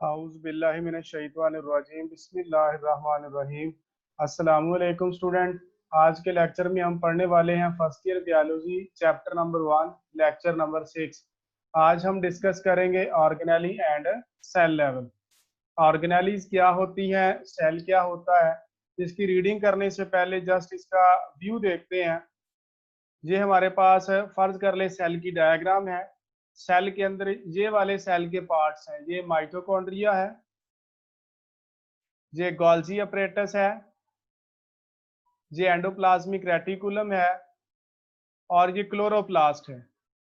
औज़ुबिल्लाहिमिनश्शैतानिर्रजीम बिस्मिल्लाहिर्रहमानिर्रहीम। अस्सलामुअलैकुम स्टूडेंट। आज के लेक्चर में हम पढ़ने वाले हैं first year biology chapter number 1 lecture number 6। आज हम डिस्कस करेंगे organelle and cell level. Organelles क्या होती हैं, सेल क्या होता है। इसकी रीडिंग करने से पहले जस्ट इसका व्यू देखते हैं। ये हमारे पास फर्ज कर ले सेल की डायग्राम है। सेल के अंदर ये वाले सेल के पार्ट्स हैं। ये माइटोकॉन्ड्रिया है, ये गोल्जी अपरेटस है, ये एंडोप्लाज्मिक रेटिकुलम है और ये क्लोरोप्लास्ट है।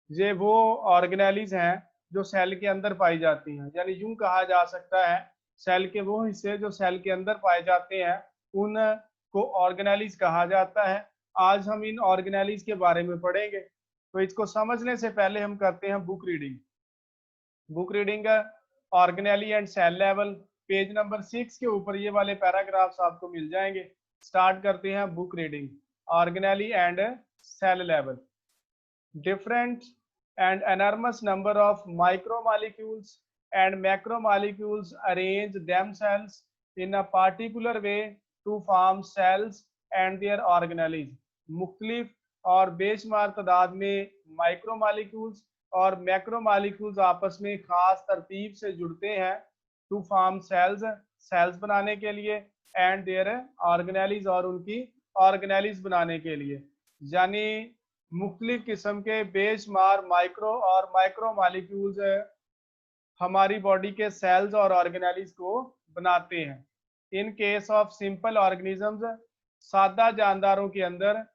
ये वो ऑर्गेनेलीज हैं जो सेल के अंदर पाई जाती हैं। यानी यूं कहा जा सकता है सेल के वो हिस्से जो सेल के अंदर पाए जाते हैं उनको ऑर्गेनेलीज कहा जाता है। आज हम इन ऑर्गेनेलीज के बारे में पढ़ेंगे। तो इसको समझने से पहले हम करते हैं book reading. Book reading organelle and cell level, page number 6 के ऊपर ये वाले पैराग्राफ्स आपको मिल जाएंगे। स्टार्ट करते हैं book reading. Organelle and cell level. Different and enormous number of micromolecules and macromolecules arrange themselves in a particular way to form cells and their organelles. मुख्तलिफ और बेशुमार तादाद में माइक्रोमालिक्यूल्स और मैक्रोमालिक्यूल्स आपस में खास तरतीब से जुड़ते हैं टू फॉर्म सेल्स, सेल्स बनाने के लिए, एंड देयर ऑर्गेनेलीज और उनकी ऑर्गेनेलीज बनाने के लिए। यानी मुख्तलिफ किस्म के बेशुमार माइक्रो और माइक्रो मालिक्यूल्स हमारी बॉडी के सेल्स और ऑर्गेनेलीज को बनाते हैं। In case of simple organisms, सादा जानदारों के अंदर,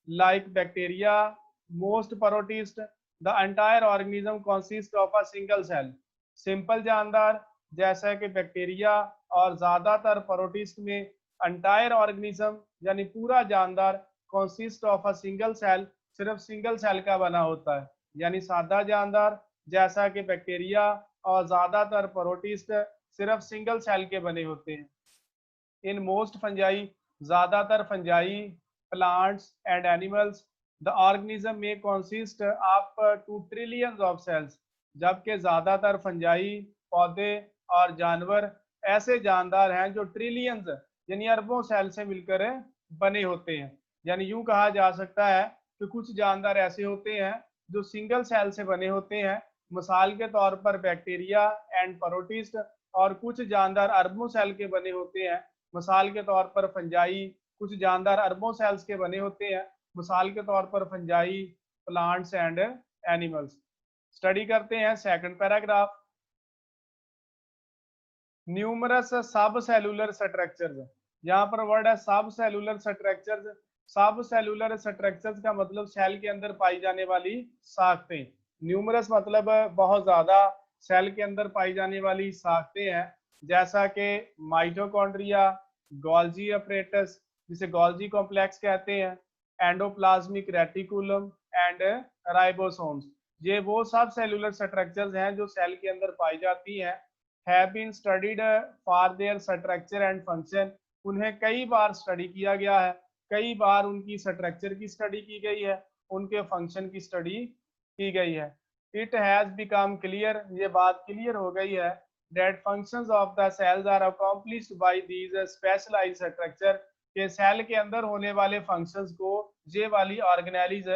like bacteria, most protist, the entire organism consist of a single cell. Simple जानदार जैसा कि बैक्टीरिया और ज़्यादातर प्रोटिस्ट में एंटायर ऑर्गेनिज्म यानी पूरा जानदार consist of a single cell, सिर्फ सिंगल सेल का बना होता है। यानी सादा जानदार जैसा कि बैक्टीरिया और ज़्यादातर प्रोटिस्ट सिर्फ सिंगल सेल के बने होते हैं। इन मोस्ट फंजाई, ज़्यादातर fungi, plants and animals, the organism में consist of 2 trillions of cells. जबकि ज़्यादातर फंजाई, पौधे और जानवर ऐसे जानदार हैं जो ट्रिलियंस यानी अरबों सेल से मिलकर बने होते हैं। यानी यूं कहा जा सकता है कि कुछ जानदार ऐसे होते हैं जो सिंगल सेल से बने होते हैं, मिसाल के तौर पर बैक्टीरिया एंड प्रोटिस्ट, और कुछ जानदार अरबों सेल के बने होते हैं, मिसाल के तौर पर फंजाई। कुछ जानदार अरबों सेल्स के बने होते हैं, मिसाल के तौर पर fungi, plants and animals. Study करते हैं सेकंड पैराग्राफ। न्यूमरस सब सेलुलर स्ट्रक्चर्स, यहाँ पर वर्ड है सब सेलुलर स्ट्रक्चर्स। सब सेलुलर स्ट्रक्चर्स का मतलब सेल के अंदर पाई जाने वाली साख्तें। न्यूमरस मतलब बहुत ज्यादा, सेल के अंदर पाई जाने वाली साख्तें हैं, जैसा कि माइटोकॉन्ड्रिया, गोल्जी अपरेटस जिसे गोल्जी कॉम्प्लेक्स कहते हैं, एंडोप्लाज्मिक रेटिकुलम एंड राइबोसोम्स। ये वो सब सेलुलर स्ट्रक्चर्स हैं जो सेल के अंदर पाई जाती हैं। have been studied for their structure and function। उन्हें कई बार स्टडी किया गया है, कई बार उनकी स्ट्रक्चर की स्टडी की गई है, उनके फंक्शन की स्टडी की गई है। इट हैज बिकम क्लियर, ये बात क्लियर हो गई है, that functions of the cells are accomplished by these specialized structure, के सेल के अंदर होने वाले फंक्शंस को ये वाली ऑर्गेनेलीज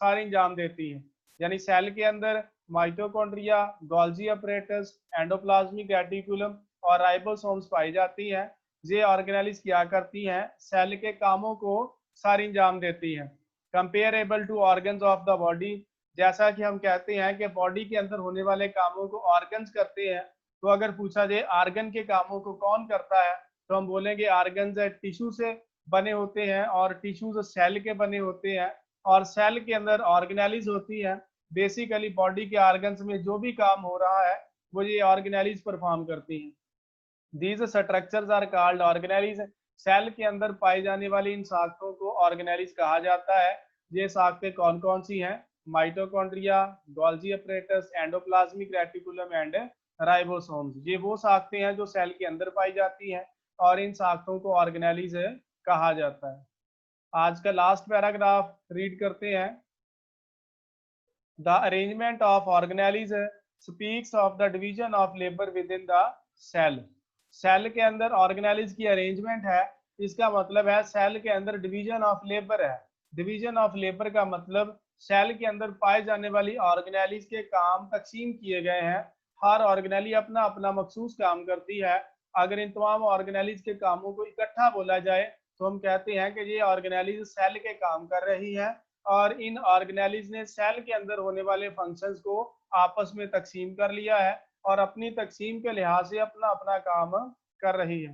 सारे अंजाम देती हैं। यानी सेल के अंदर mitochondria, Golgi apparatus, endoplasmic reticulum और राइबोसोम्स पाई जाती हैं। ये ऑर्गेनेलीज क्या करती हैं, सेल के कामों को सारी अंजाम देती हैं। Comparable to organs of the body, जैसा कि हम कहते हैं कि बॉडी के अंदर होने वाले कामों को ऑर्गन्स करते हैं, तो अगर पूछा जाए आर्गन के कामों को कौन करता है, तो हम बोलेंगे आर्गन्स टिश्यू से बने होते हैं और टिश्यूज सेल के बने होते हैं, और सेल के अंदर ऑर्गेनेलीज होती हैं। बेसिकली बॉडी के ऑर्गन्स में जो भी काम हो रहा है वो ये ऑर्गेनेलीज परफॉर्म करती हैं। These structures are called organelles. Cell के अंदर पाई जाने वाली इन साख्तों को ऑर्गेनेलीज कहा जाता है। ये साख्तें कौन कौन सी हैं, mitochondria, Golgi apparatus, endoplasmic reticulum and ribosomes. ये वो साख्तें हैं जो सेल के अंदर पाई जाती हैं और इन साख्तों को ऑर्गेनेलीज कहा जाता है। आज का लास्ट पैराग्राफ रीड करते हैं। The arrangement of organelles speaks of the division of labor within the cell. Cell के अंदर ऑर्गेनेलिज की अरेंजमेंट है, इसका मतलब है सेल के अंदर डिवीजन ऑफ लेबर है। डिवीजन ऑफ लेबर का मतलब सेल के अंदर पाए जाने वाली ऑर्गेनेलिज के काम तकसीम किए गए हैं। हर ऑर्गेनेली अपना अपना मखसूस काम करती है। अगर इन तमाम ऑर्गेनेलिज के कामों को इकट्ठा बोला जाए तो हम कहते हैं कि ये ऑर्गेनेलिज सेल के काम कर रही है, और इन ऑर्गेनेलिज ने सेल के अंदर होने वाले फंक्शंस को आपस में तकसीम कर लिया है और अपनी तकसीम के लिहाज से अपना अपना काम कर रही है।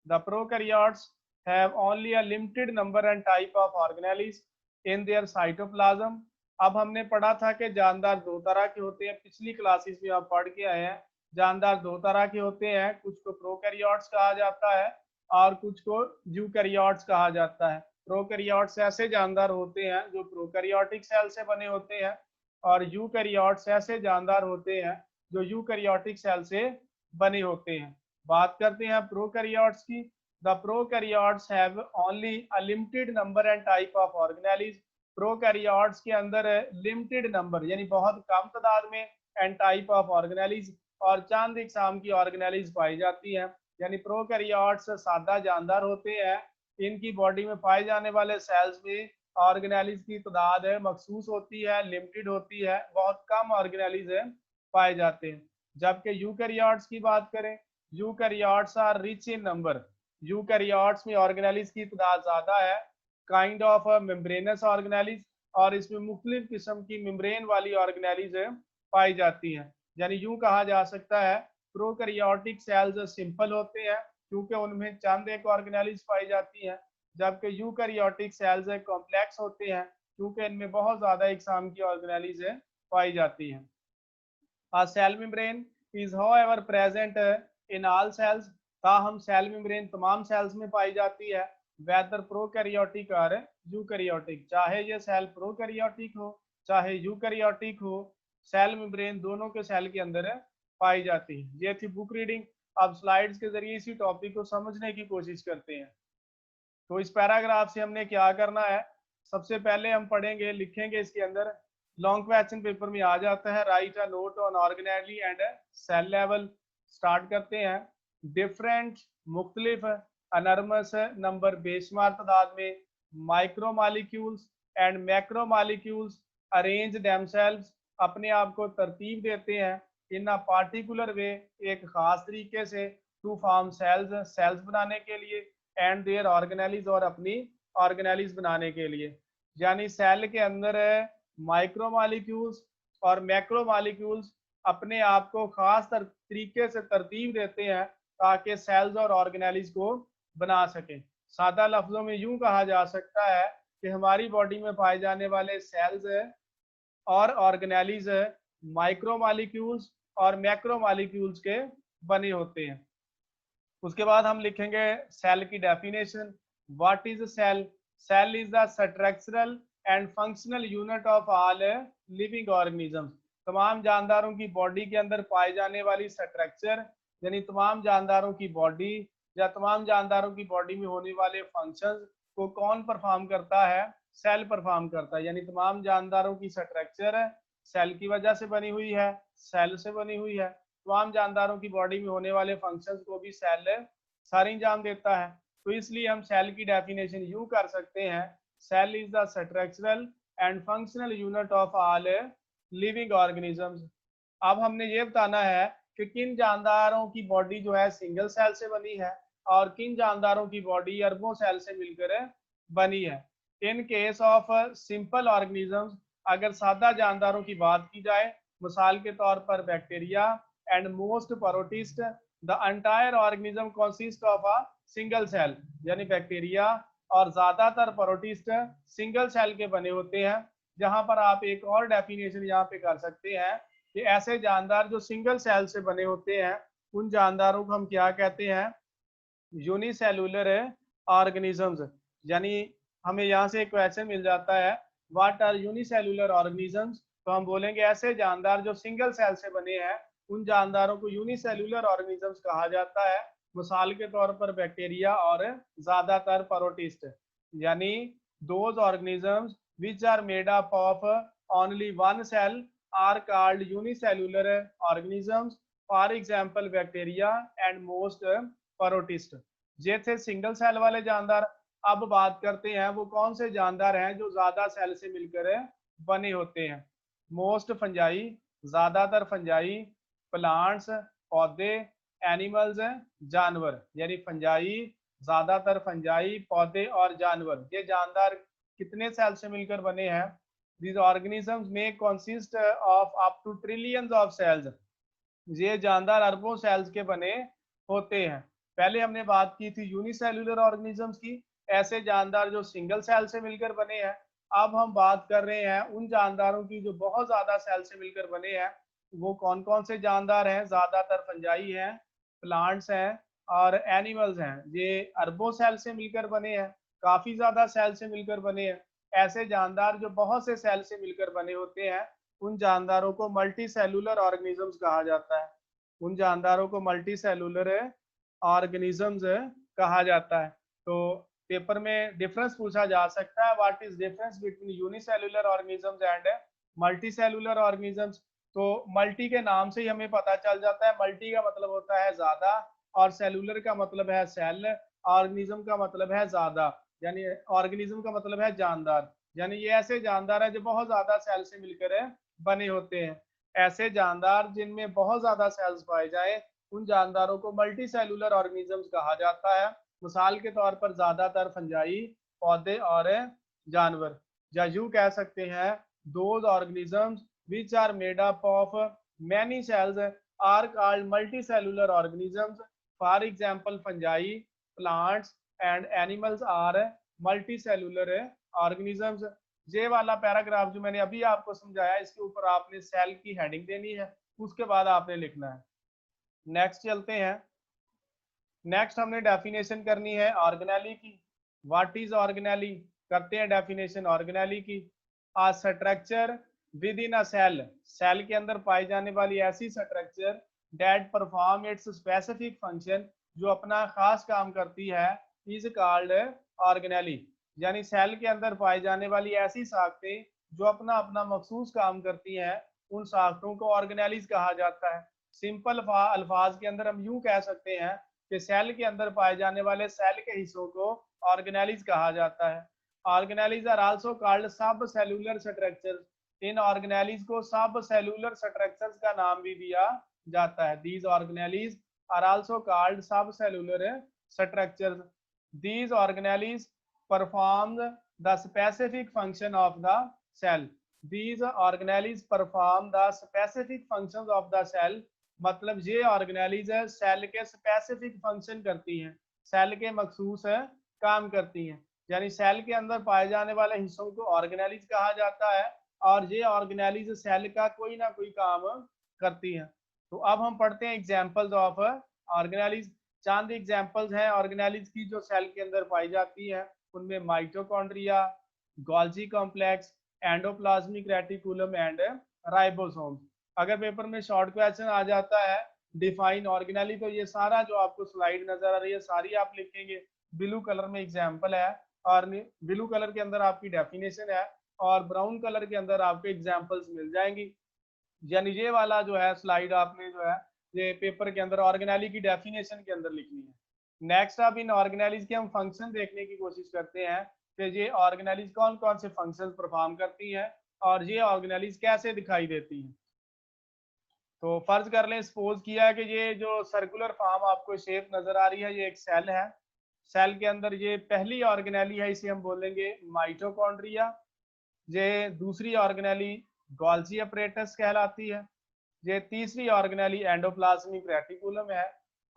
The prokaryotes have only a limited number and type of organelles in their cytoplasm. अब हमने पढ़ा था कि जानदार दो तरह के होते हैं, पिछली क्लासेस में आप पढ़ के आए हैं। जानदार दो तरह के होते हैं, कुछ को प्रोकैरियोट्स कहा जाता है और कुछ को यूकैरियोट्स कहा जाता है। प्रोकैरियोट्स ऐसे जानदार होते हैं जो प्रोकैरियोटिक सेल से बने होते हैं, और यूकैरियोट्स ऐसे जानदार होते हैं जो यूकैरियोटिक सेल से बने होते हैं। बात करते हैं प्रोकैरियोट्स की। The prokaryotes have only a limited number and type of organelles. Prokaryotes के अंदर लिमिटेड नंबर यानी बहुत कम तादाद में एंड टाइप ऑफ ऑर्गेनेलिज और चंद इकसाम की ऑर्गेनेलिज पाई जाती हैं। यानी प्रोकैरियोट्स सादा जानदार होते हैं, इनकी बॉडी में पाए जाने वाले सेल्स में ऑर्गेनेलिज की तादाद मखसूस होती है, लिमिटेड होती है, बहुत कम ऑर्गेनेलिज पाए जाते हैं। जबकि यूकैरियोट्स की बात करें, eukaryotes are rich in number. Eukaryotes में ऑर्गेनेलिज की तादाद ज्यादा है, काइंड ऑफ मेम्ब्रेनस ऑर्गेनेलिज, और इसमें मुख्तलिफ किस्म की मेम्ब्रेन वाली ऑर्गेनेलिज पाई जाती हैं। यानी यूं कहा जा सकता है प्रोकैरियोटिक सेल्स सिंपल होते हैं क्योंकि उनमें चंद एक ऑर्गेनेलिज पाई जाती हैं, जबकि यूकैरियोटिक सेल्स कॉम्प्लेक्स होते हैं क्योंकि इनमें बहुत ज्यादा इकसाम की ऑर्गेनेलिज पाई जाती हैं। A cell membrane is however present in all cells। ताहम सेल मेम्ब्रेन तमाम सेल्स में पाई जाती है, वेदर प्रोकैरियोटिक और यूकैरियोटिक। चाहे ये सेल प्रोकैरियोटिक हो चाहे यूकैरियोटिक हो, सेल मेम्ब्रेन दोनों के सेल के अंदर पाई जाती है। ये थी बुक रीडिंग। अब स्लाइड्स के जरिए इसी टॉपिक को समझने की कोशिश करते हैं। तो इस पैराग्राफ से हमने क्या करना है, सबसे पहले हम पढ़ेंगे, लिखेंगे इसके अंदर। लॉन्ग क्वेश्चन पेपर में आ जाता है, write a note on organelle and cell level. Start करते हैं। डिफरेंट मुख्तलिफ अनर्मस नंबर बेशुमार तादाद में micromolecules and macromolecules arrange themselves अपने आप को तरतीब देते हैं इन अ पार्टिकुलर वे, एक खास तरीके से, टू फॉर्म सेल्स, सेल्स बनाने के लिए, एंड देयर ऑर्गेनेलिज, और अपनी ऑर्गेनेलिज बनाने के लिए। यानी सेल के अंदर माइक्रोमॉलिक्यूल्स और मैक्रोमॉलिक्यूल्स अपने आप को खास तरीके से तरतीब देते हैं ताकि सेल्स और ऑर्गेनेलिज को बना सकें। सादा लफ्जों में यूं कहा जा सकता है कि हमारी बॉडी में पाए जाने वाले सेल्स और ऑर्गेनेलिज माइक्रोमॉलिक्यूल्स और मैक्रोमॉलिक्यूल्स के बने होते हैं। उसके बाद हम लिखेंगे सेल की definition. What is cell? Cell is the structural and functional unit of all living organisms. तमाम जानदारों की बॉडी के अंदर पाए जाने वाली स्ट्रक्चर, यानी तमाम जानदारों की बॉडी या तमाम जानदारों की बॉडी में होने वाले फंक्शंस को कौन परफॉर्म करता है? सेल परफॉर्म करता है। यानी तमाम जानदारों की स्ट्रक्चर सेल की वजह से बनी हुई है, सेल से बनी हुई है। तमाम जानदारों की बॉडी में होने वाले फंक्शंस को भी सेल सारे अंजाम देता है। तो इसलिए हम सेल की डेफिनेशन यूं कर सकते हैं, cell is the structural and functional unit of all living organisms. अब हमने ये बताना है कि किन जानदारों की बॉडी जो है सिंगल सेल से बनी है और किन जानदारों की बॉडी अरबों सेल से मिलकर बनी है। इन केस ऑफ सिंपल ऑर्गेनिजम्स, अगर सादा जानदारों की बात की जाए, मिसाल के तौर पर bacteria and most protist, the entire organism consist of a single cell. यानी बैक्टीरिया और ज्यादातर प्रोटिस्ट सिंगल सेल के बने होते हैं। जहां पर आप एक और डेफिनेशन यहाँ पे कर सकते हैं कि ऐसे जानदार जो सिंगल सेल से बने होते हैं उन जानदारों को हम क्या कहते हैं? Unicellular organisms. यानी हमें यहाँ से एक क्वेश्चन मिल जाता है, व्हाट आर यूनिसेलुलर ऑर्गेनिजम्स? तो हम बोलेंगे ऐसे जानदार जो सिंगल सेल से बने हैं उन जानदारों को यूनिसेलुलर ऑर्गेनिजम्स कहा जाता है। मिसाल के तौर पर बैक्टीरिया और ज्यादातर प्रोटिस्ट। यानी those organisms which are made up of only one cell are called unicellular organisms for example bacteria and most protist. ये थे सिंगल सेल वाले जानदार। अब बात करते हैं वो कौन से जानदार हैं जो ज्यादा सेल से मिलकर बने होते हैं। मोस्ट फंजाई, ज्यादातर फंजाई, प्लांट्स पौधे, एनिमल्स जानवर। यानी फंजाई, ज्यादातर फंजाई, पौधे और जानवर, ये जानदार कितने सेल से मिलकर बने हैं। These organisms may consist of up to trillions of cells। ये जानदार अरबों सेल्स के बने होते हैं। पहले हमने बात की थी यूनिसेल्युलर ऑर्गेनिजम्स की, ऐसे जानदार जो सिंगल सेल से मिलकर बने हैं। अब हम बात कर रहे हैं उन जानदारों की जो बहुत ज्यादा सेल से मिलकर बने हैं। वो कौन कौन से जानदार हैं? ज्यादातर फंजाई हैं, प्लांट्स हैं और एनिमल्स हैं। ये अरबों सेल से मिलकर बने हैं, काफी ज्यादा सेल से मिलकर बने हैं। ऐसे जानदार जो बहुत से सेल से मिलकर बने होते हैं, उन जानदारों को मल्टी सेलुलर ऑर्गेनिजम्स कहा जाता है। उन जानदारों को मल्टी सेलुलर ऑर्गेनिजम्स कहा जाता है। तो पेपर में डिफरेंस पूछा जा सकता है, what is difference between unicellular organisms and multi cellular organisms. तो मल्टी के नाम से ही हमें पता चल जाता है, मल्टी का मतलब होता है ज्यादा और सेलुलर का मतलब है सेल, ऑर्गेनिज्म का मतलब है ज्यादा, यानी ऑर्गेनिज्म का मतलब है जानदार। यानी ये ऐसे जानदार है जो बहुत ज्यादा सेल से मिलकर बने होते हैं। ऐसे जानदार जिनमें बहुत ज्यादा सेल्स पाए जाए, उन जानदारों को मल्टी सेलुलर ऑर्गेनिजम्स कहा जाता है। मिसाल के तौर पर ज्यादातर फंजाई, पौधे और जानवर। या यूं कह सकते हैं those organisms which are made up of many cells are called multicellular organisms। For example, fungi, plants and animals are multicellular organisms। ये वाला पैराग्राफ जो मैंने अभी आपको समझाया, इसके ऊपर आपने सेल की हेडिंग देनी है, उसके बाद आपने लिखना है। नेक्स्ट चलते हैं। नेक्स्ट हमने डेफिनेशन करनी है ऑर्गेनेली की। What is organelle? करते हैं डेफिनेशन ऑर्गेनेली की। A structure within a cell, cell के अंदर पाई जाने वाली ऐसी structure that perform its specific function, जो अपना खास काम करती है, इज कॉल्ड ऑर्गेनेली। यानी सेल के अंदर पाई जाने वाली ऐसी साख्तें जो अपना अपना मखसूस काम करती हैं, उन साख्तों को ऑर्गेनेलीज कहा जाता है। सिंपल अल्फाज के अंदर हम यूं कह सकते हैं कि सेल के अंदर पाए जाने वाले सेल के हिस्सों को ऑर्गेनेलीज कहा जाता है। Organelles are also called subcellular structures. In organelles को सब सेलुलर स्ट्रक्चर्स का नाम भी दिया जाता है। These organelles are also called subcellular structures. These organelles perform the specific function of the cell. These organelles perform the specific functions of the cell. मतलब ये ऑर्गेनेलीज है सेल के स्पेसिफिक फंक्शन करती हैं, सेल के मखसूस काम करती हैं। यानी सेल के अंदर पाए जाने वाले हिस्सों को ऑर्गेनेलीज कहा जाता है और ये ऑर्गेनेलीज सेल का कोई ना कोई काम करती हैं। तो अब हम पढ़ते हैं examples of organelles. Chand examples हैं ऑर्गेनेलीज की जो सेल के अंदर पाई जाती है। उनमें mitochondria, Golgi complex, endoplasmic reticulum and ribosome. अगर पेपर में शॉर्ट क्वेश्चन आ जाता है डिफाइन ऑर्गेनेली, तो ये सारा जो आपको स्लाइड नजर आ रही है सारी आप लिखेंगे। ब्लू कलर में एग्जांपल है और ब्लू कलर के अंदर आपकी डेफिनेशन है और ब्राउन कलर के अंदर आपको एग्जांपल्स मिल जाएंगी। यानी ये वाला जो है स्लाइड आपने जो है ये पेपर के अंदर ऑर्गेनेली की डेफिनेशन के अंदर लिखनी है। नेक्स्ट अब इन ऑर्गेनेलीज के हम फंक्शन देखने की कोशिश करते हैं कि ये ऑर्गेनेलीज कौन कौन से फंक्शंस परफॉर्म करती हैं और ये ऑर्गेनेलीज कैसे दिखाई देती हैं। तो फर्ज कर लें, सपोज किया है कि ये जो सर्कुलर फॉर्म आपको शेप नजर आ रही है, ये एक सेल है। सेल के अंदर ये पहली ऑर्गेनेली है, इसे हम बोलेंगे माइटोकॉन्ड्रिया। ये दूसरी ऑर्गेनेली गोल्जी अपरेटस कहलाती है। ये तीसरी ऑर्गेनेली एंडोप्लाज्मिक रेटिकुलम है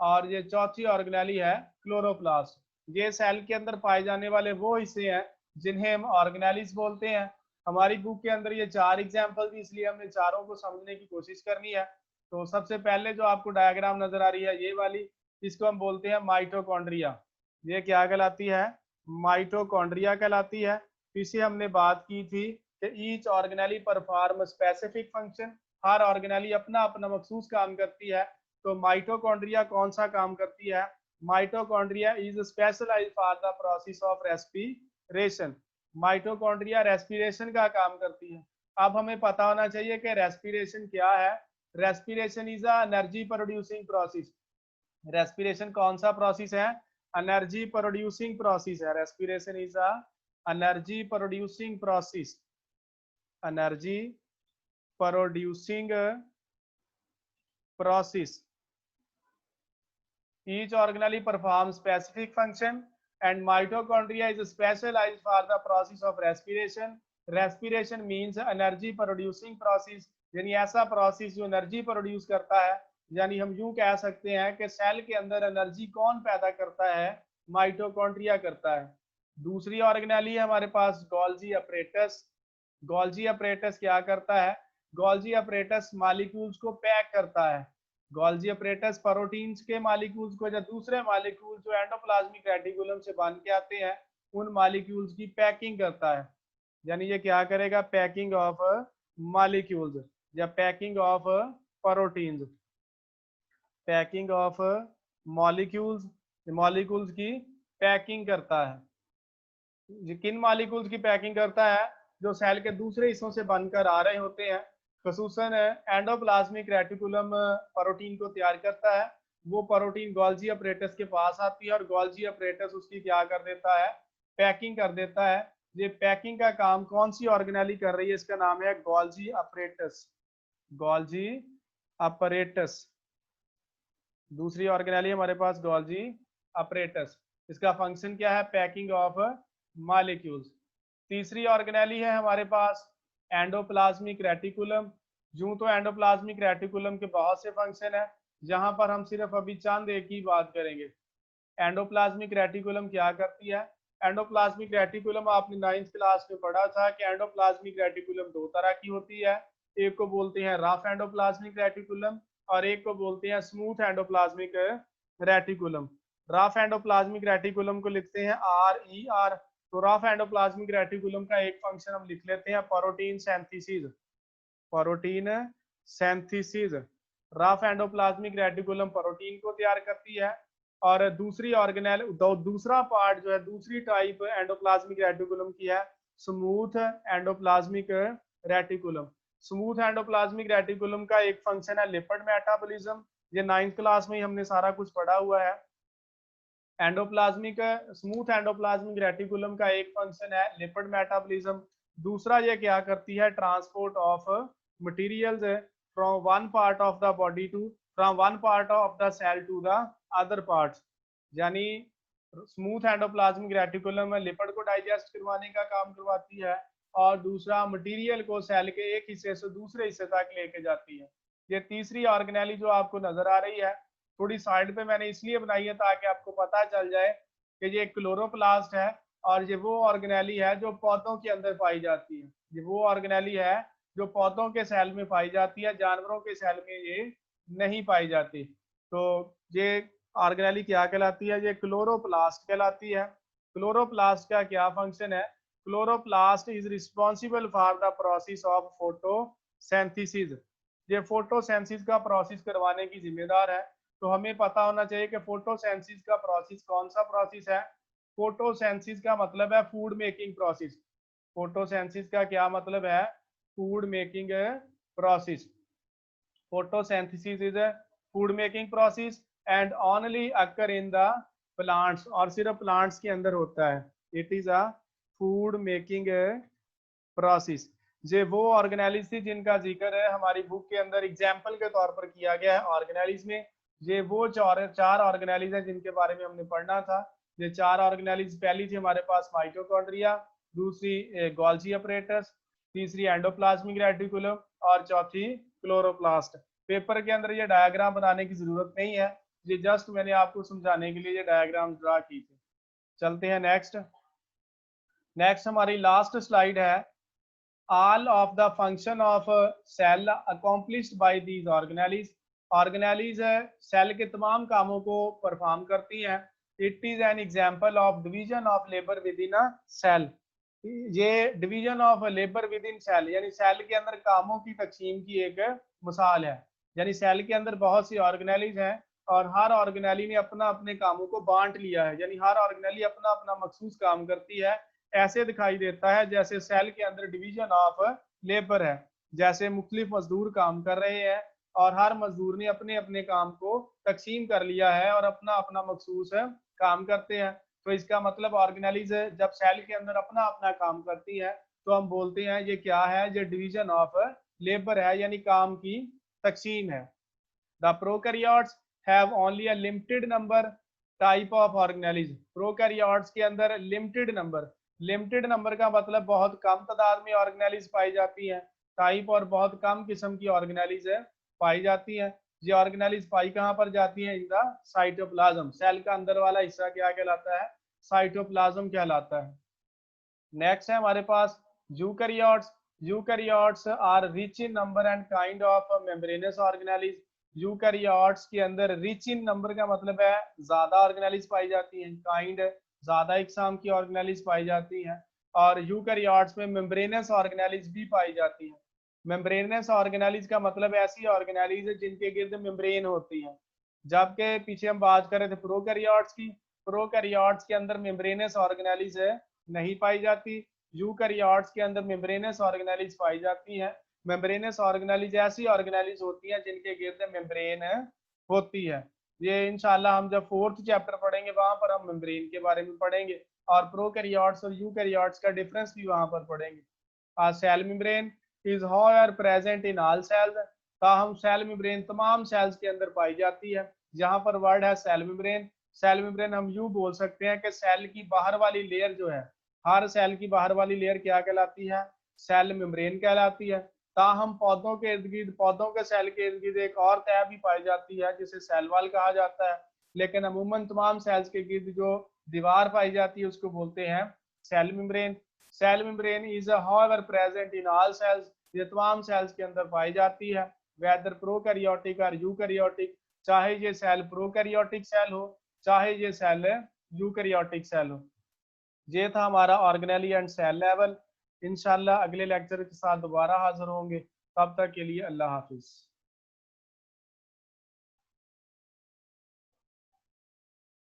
और ये चौथी ऑर्गेनेली है क्लोरोप्लास्ट। ये सेल के अंदर पाए जाने वाले वो हिस्से हैं जिन्हें हम ऑर्गेनेलीज बोलते हैं। हमारी बुक के अंदर ये 4 एग्जाम्पल थी, इसलिए हमने चारों को समझने की कोशिश करनी है। तो सबसे पहले जो आपको डायग्राम नजर आ रही है ये वाली, इसको हम बोलते हैं माइटोकॉन्ड्रिया। ये क्या कहलाती है? माइटोकॉन्ड्रिया कहलाती है। इसे हमने बात की थी कि each organelle perform specific function. हर ऑर्गेनेली अपना अपना मखसूस काम करती है। तो माइटोकॉन्ड्रिया कौन सा काम करती है? Mitochondria is specialised for the process of respiration. Mitochondria respiration का काम करती है। अब हमें पता होना चाहिए कि रेस्पिरेशन क्या है। Respiration is a energy producing process. Respiration कौन सा प्रोसेस है? एनर्जी प्रोड्यूसिंग प्रोसेस है। Respiration is a energy producing process. Energy producing process. Each organelle performs specific function and mitochondria is specialized for the process of respiration. Respiration means energy producing process, यानी ऐसा process जो energy produce करता है। यानी हम यूं कह सकते हैं कि सेल के अंदर एनर्जी कौन पैदा करता है? माइटोकॉन्ड्रिया करता है। दूसरी ऑर्गेनेली है हमारे पास गोल्जी अपरेटस। गोल्जी अपरेटस क्या करता है? गोल्जी अपरेटस मॉलिक्यूल्स को पैक करता है। गोल्जी अपरेटस प्रोटीन्स के मॉलिक्यूल्स को या दूसरे मॉलिक्यूल्स जो एंडोप्लाज्मिक रेटिकुलम से बन के आते हैं उन मॉलिक्यूल्स की पैकिंग करता है। यानी ये क्या करेगा? पैकिंग ऑफ मॉलिक्यूल्स या packing of proteins. Packing of molecules, molecules की पैकिंग करता है। किन मॉलिक्यूल्स की पैकिंग करता है? जो सेल के दूसरे हिस्सों से बनकर आ रहे होते हैं। खसूसन एंडोप्लाज्मिक रेटिकुलम प्रोटीन को तैयार करता है। वो प्रोटीन गोल्जी अपरेटस के पास आती है और गोल्जी अपरेटस उसकी क्या कर देता है? पैकिंग कर देता है। ये पैकिंग का काम कौन सी ऑर्गेनेली कर रही है? इसका नाम है गोल्जी अपरेटस। गोल्जी अपरेटस दूसरी ऑर्गेनेली हमारे पास गोल्जी अपरेटस। इसका फंक्शन क्या है? Packing of molecules. तीसरी ऑर्गेनेली है हमारे पास एंडोप्लाज्मिक रेटिकुलम। यूं तो एंडोप्लाज्मिक रेटिकुलम के बहुत से फंक्शन है, जहां पर हम सिर्फ अभी चंद एक ही बात करेंगे। एंडोप्लाज्मिक रेटिकुलम क्या करती है? एंडोप्लाज्मिक रेटिकुलम आपने 9th क्लास में पढ़ा था कि एंडोप्लाज्मिक रेटिकुलम दो तरह की होती है। एक को बोलते हैं रफ एंडोप्लाज्मिक रेटिकुलम और एक को बोलते हैं smooth endoplasmic reticulum. Rough endoplasmic reticulum को लिखते हैं RER। तो रफ एंडोप्लाज्मिक रेटिकुलम का एक फंक्शन हम लिख लेते हैं protein synthesis. Protein synthesis. Rough endoplasmic reticulum protein को तैयार करती है और दूसरी ऑर्गेनेल दूसरा पार्ट जो है, दूसरी टाइप एंडोप्लाज्मिक रेटिकुलम की है smooth endoplasmic reticulum. Smooth endoplasmic reticulum का एक फंक्शन है लिपिड मेटाबॉलिज्म। ये 9th क्लास में ही हमने सारा कुछ पढ़ा हुआ है। स्मूथ एंडोप्लाज्मिक रेटिकुलम का एक फंक्शन है लिपिड मेटाबॉलिज्म। दूसरा ये क्या करती है? Transport of materials from one part of the body to from one part of the cell to the other parts. यानी स्मूथ एंडोप्लाज्मिक रेटिकुलम लिपिड को डाइजेस्ट करवाने का काम करवाती है और दूसरा मटेरियल को सेल के एक हिस्से से दूसरे हिस्से तक लेके जाती है। ये तीसरी ऑर्गेनेली जो आपको नजर आ रही है, थोड़ी साइड पे मैंने इसलिए बनाई है ताकि आपको पता चल जाए कि ये क्लोरोप्लास्ट है और ये वो ऑर्गेनेली है जो पौधों के अंदर पाई जाती है। ये वो ऑर्गेनेली है जो पौधों के सेल में पाई जाती है, जानवरों के सेल में ये नहीं पाई जाती। तो ये ऑर्गेनेली क्या कहलाती है? ये क्लोरोप्लास्ट कहलाती है। क्लोरोप्लास्ट का क्या फंक्शन है? Chloroplast is responsible for the process of photosynthesis. ये फोटोसिंथेसिस का प्रोसेस करवाने की जिम्मेदार है। तो हमें पता होना चाहिए कि फोटोसिंथेसिस का प्रोसेस कौन सा प्रोसेस है। फोटोसिंथेसिस का मतलब है फूड मेकिंग प्रोसेस। फोटोसिंथेसिस का क्या मतलब है? Food making process. Photosynthesis is a food making process and only occur in the plants, और सिर्फ प्लांट्स के अंदर होता है। It is a food making process. ये वो ऑर्गेनेलिज थी जिनका जिक्र है हमारी बुक के अंदर एग्जाम्पल के तौर पर किया गया है ऑर्गेनेलिज में। ये वो चार ऑर्गेनेलिज है जिनके बारे में हमने पढ़ना था। ये चार ऑर्गेनेलिज, पहली थी हमारे पास माइटोकॉन्ड्रिया, दूसरी गोल्जी अपरेटस, तीसरी एंडोप्लाज्मिक रेटिकुलम और चौथी क्लोरोप्लास्ट। पेपर के अंदर ये डायग्राम बनाने की जरूरत नहीं है, ये जस्ट मैंने आपको समझाने के लिए ये डायग्राम ड्रा की थी। चलते हैं नेक्स्ट। नेक्स्ट हमारी लास्ट स्लाइड है। all of the function of cell accomplished by these organelles। Organelles cell के तमाम कामों को परफॉर्म करती हैं। It is an example of division of labour within a cell. ये division of labour within cell यानी cell के अंदर कामों की तकसीम की एक मिसाल है। यानी सेल के अंदर बहुत सी ऑर्गेनेलीज हैं और हर ऑर्गेनेली ने अपना अपने कामों को बांट लिया है। यानी हर ऑर्गेनेली अपना अपना मखसूस काम करती है। ऐसे दिखाई देता है जैसे सेल के अंदर डिवीजन ऑफ लेबर है, जैसे मुख्तलिफ मजदूर काम कर रहे हैं और हर मजदूर ने अपने अपने काम को तकसीम कर लिया है और अपना अपना मखसूस काम करते हैं। तो इसका मतलब ऑर्गेनाइज जब सेल के अंदर अपना अपना काम करती है तो हम बोलते हैं ये क्या है, ये डिवीजन ऑफ लेबर है, यानी काम की तकसीम है। The prokaryotes have only a limited number type of organise. Prokaryotes के अंदर लिमिटेड नंबर का मतलब बहुत कम तादाद में ऑर्गेनाइज पाई जाती है। टाइप और बहुत कम किस्म की ऑर्गेनाइज पाई जाती है। ये ऑर्गेनाइज पाई कहाँ पर जाती है? In the cytoplasm. सेल का अंदर वाला हिस्सा क्या कहलाता है? साइटोप्लाज्म कहलाता है। नेक्स्ट है हमारे पास eukaryotes. Eukaryotes are rich in number and kind of membranous organelles. Eukaryotes के अंदर रिच इन नंबर का मतलब है ज्यादा ऑर्गेनाइज पाई जाती हैं, काइंड ज्यादा इकसाम की ऑर्गेनाइज पाई जाती हैं, और यूकैरियोट्स में मेम्ब्रेनस ऑर्गेनाइज भी पाई जाती हैं। मेम्ब्रेनस ऑर्गेनाइज का मतलब ऐसी ऑर्गेनाइज जिनके गिर्द मेम्ब्रेन होती है। जबकि पीछे हम बात कर रहे थे प्रोकैरियोट्स की, प्रोकैरियोट्स के अंदर मेम्ब्रेनस ऑर्गेनाइज नहीं पाई जाती। यूकैरियोट्स के अंदर मेम्ब्रेनस ऑर्गेनाइज पाई जाती हैं। मेम्ब्रेनस ऑर्गेनाइज ऐसी ऑर्गेनाइज होती हैं जिनके गिर्द मेम्ब्रेन होती है। ये इंशाल्लाह हम जब 4th चैप्टर पढ़ेंगे वहां पर हम मेम्ब्रेन के बारे में पढ़ेंगे और प्रोकैरियोट्स और यूकैरियोट्स का डिफरेंस भी वहां पर पढ़ेंगे। Cell membrane is however present in all cells. ताहम सेल मेम्ब्रेन तमाम सेल्स के अंदर पाई जाती है। यहाँ पर वर्ड है सेल मेम्ब्रेन। सेल मेम्ब्रेन हम यूं बोल सकते हैं कि सेल की बाहर वाली लेयर जो है, हर सेल की बाहर वाली लेयर क्या कहलाती है? सेल मेम्ब्रेन कहलाती है। ताहम पौधों के इर्द गिर्द, पौधों के सेल के इर्द गिर्द एक और तह भी पाई जाती है जिसे सेल वॉल कहा जाता है। लेकिन अमूमन तमाम सेल्स के गिर्द जो दीवार पाई जाती है उसको बोलते हैं cell membrane. Cell membrane is however present in all cells. ये तमाम सेल्स के अंदर पाई जाती है, वेदर प्रोकैरियोटिक और यूकैरियोटिक। चाहे ये सेल प्रोकैरियोटिक सेल हो, चाहे ये सेल यूकैरियोटिक सेल हो। ये था हमारा ऑर्गेनेली एंड सेल लेवल। इंशाल्लाह अगले लेक्चर के साथ दोबारा हाजिर होंगे। तब तक के लिए अल्लाह हाफिज।